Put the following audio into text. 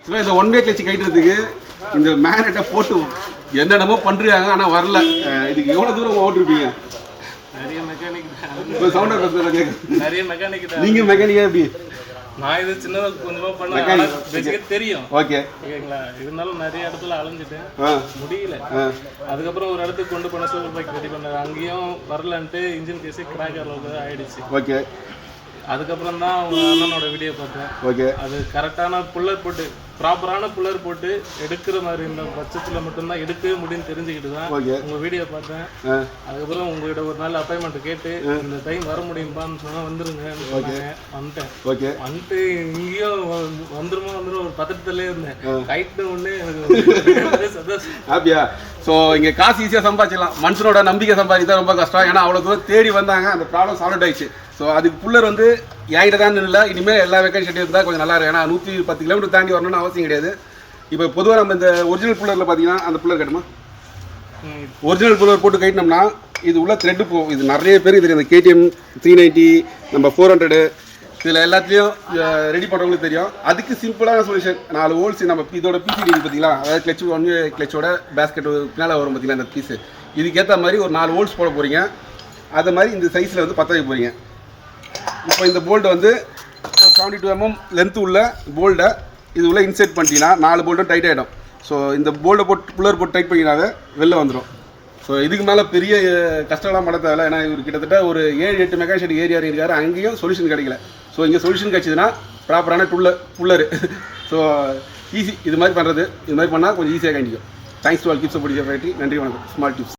இந்த one way clutch கைட்டுறதுக்கு இந்த மேக்னெட்டை போட்டு என்னென்னமோ பண்ணுறாங்க ஆனால் வரல. இதுக்கு எவ்வளோ தூரம் ஓட்டிருப்பீங்க? நிறைய மெக்கானிக் நிறைய மெக்கானிக் நீங்கள் மெக்கானிக்கா எப்படி? நான் இது சின்னதாக கொஞ்சமாக பண்ண தெரியும். ஓகே ஓகேங்களா. இருந்தாலும் நிறைய இடத்துல அலைஞ்சிட்டேன், முடியல. அதுக்கப்புறம் ஒரு இடத்துக்கு கொண்டு போன சூப்பர் பைக் ரெடி பண்ணாரு, அங்கேயும் வரலன்ட்டு இன்ஜின் கேஸு கிராக் அளவுக்கு ஆயிடுச்சு. ஓகே. அதுக்கப்புறம் தான் அவங்க அண்ணனோட வீடியோ பார்த்தேன். ஓகே. அது கரெக்டான புல்லர் போட்டு ப்ராப்பரான புல்லர் போட்டு எடுக்கிற மாதிரி இந்த பட்சத்தில் மட்டும்தான் எடுக்கவே முடியும்னு தெரிஞ்சுக்கிட்டு தான் உங்கள் வீடியோ பார்த்தேன். அதுக்கப்புறம் உங்ககிட்ட ஒரு நாள் அப்பாயின்மெண்ட் கேட்டு இந்த டைம் வர முடியுமான்னு சொன்னால் வந்துருங்க வந்துட்டேன். ஓகே. வந்துட்டு இங்கேயும் வந்துருமா ஒரு பத்திரத்துலேயே இருந்தேன். கைட்டு ஒன்று எனக்கு சந்தோஷம். ஹாப்பியா? ஸோ இங்கே காசு ஈஸியாக சம்பாதிச்சிடலாம். மனுஷனோட நம்பிக்கை சம்பாதிச்சா ரொம்ப கஷ்டம். ஏன்னா அவ்வளோ தூரம் தேடி வந்தாங்க, அந்த ப்ராப்ளம் சால்வ் ஆயிடுச்சு. ஸோ அதுக்கு புல்லர் வந்து என்கிட்ட தான் இல்லை. இனிமேல் எல்லா மெக்கானிக் ஷெட் இருந்தால் கொஞ்சம் நல்லா இருக்கும். ஏன்னா 110 கிலோமீட்டர் தாண்டி வரணும்னு அவசியம் கிடையாது. இப்போ பொதுவாக நம்ம இந்த ஒரிஜினல் புல்லரில் பார்த்தீங்கன்னா அந்த புல்லர் கட்டுமா, ஒரிஜினல் புல்லர் போட்டு கைட்டினோம்னா இது உள்ள த்ரெட்டு போகும். இது நிறைய பேருக்கு தெரியும். இந்த KTM 390 நம்ம 400 இதில் எல்லாத்துலேயும் ரெடி பண்ணுறவங்களுக்கு தெரியும். அதுக்கு சிம்பிளான சொல்யூஷன் 4 ஹோல்ஸ். நம்ம இதோட PCD பார்த்தீங்களா, அதாவது கிளச் ஒன் கிளச்சோட பேஸ்கெட் பின்னால் வரும் பார்த்தீங்களா இந்த பீஸு. இதுக்கேற்ற மாதிரி ஒரு 4 ஹோல்ஸ் போட போகிறீங்க. அதை மாதிரி இந்த சைஸில் வந்து பற்ற வைக்க போகிறீங்க. இப்போ இந்த போல்ட்டை வந்து 72 mm லென்த்து உள்ள போல்ட்டை இது உள்ள இன்செர்ட் பண்ணிட்டீங்கன்னா 4 போல்ட்டும் டைட் ஆகிடும். ஸோ இந்த போல்ட்டை போட்டு புல்லர் போட்டு டைட் பண்ணிங்கனாவே வெளில வந்துடும். ஸோ இதுக்கு மேலே பெரிய கஷ்டம்லாம் பண்ண தேவையில்ல. ஏன்னா இவர் கிட்டத்தட்ட ஒரு 7-8 மெக்கானிக் ஷெட் ஏரியா இருக்காரு, அங்கேயும் சொல்யூஷன் கிடைக்கல. ஸோ இங்கே சொல்யூஷன் கிடச்சிதுன்னா ப்ராப்பரான புல்லரு. ஸோ ஈஸி இது மாதிரி பண்ணுறது. இது மாதிரி பண்ணால் கொஞ்சம் ஈஸியாக கண்டிக்கும். Thanks to all keep supporting factory. நன்றி, வணக்கம். Smart tips.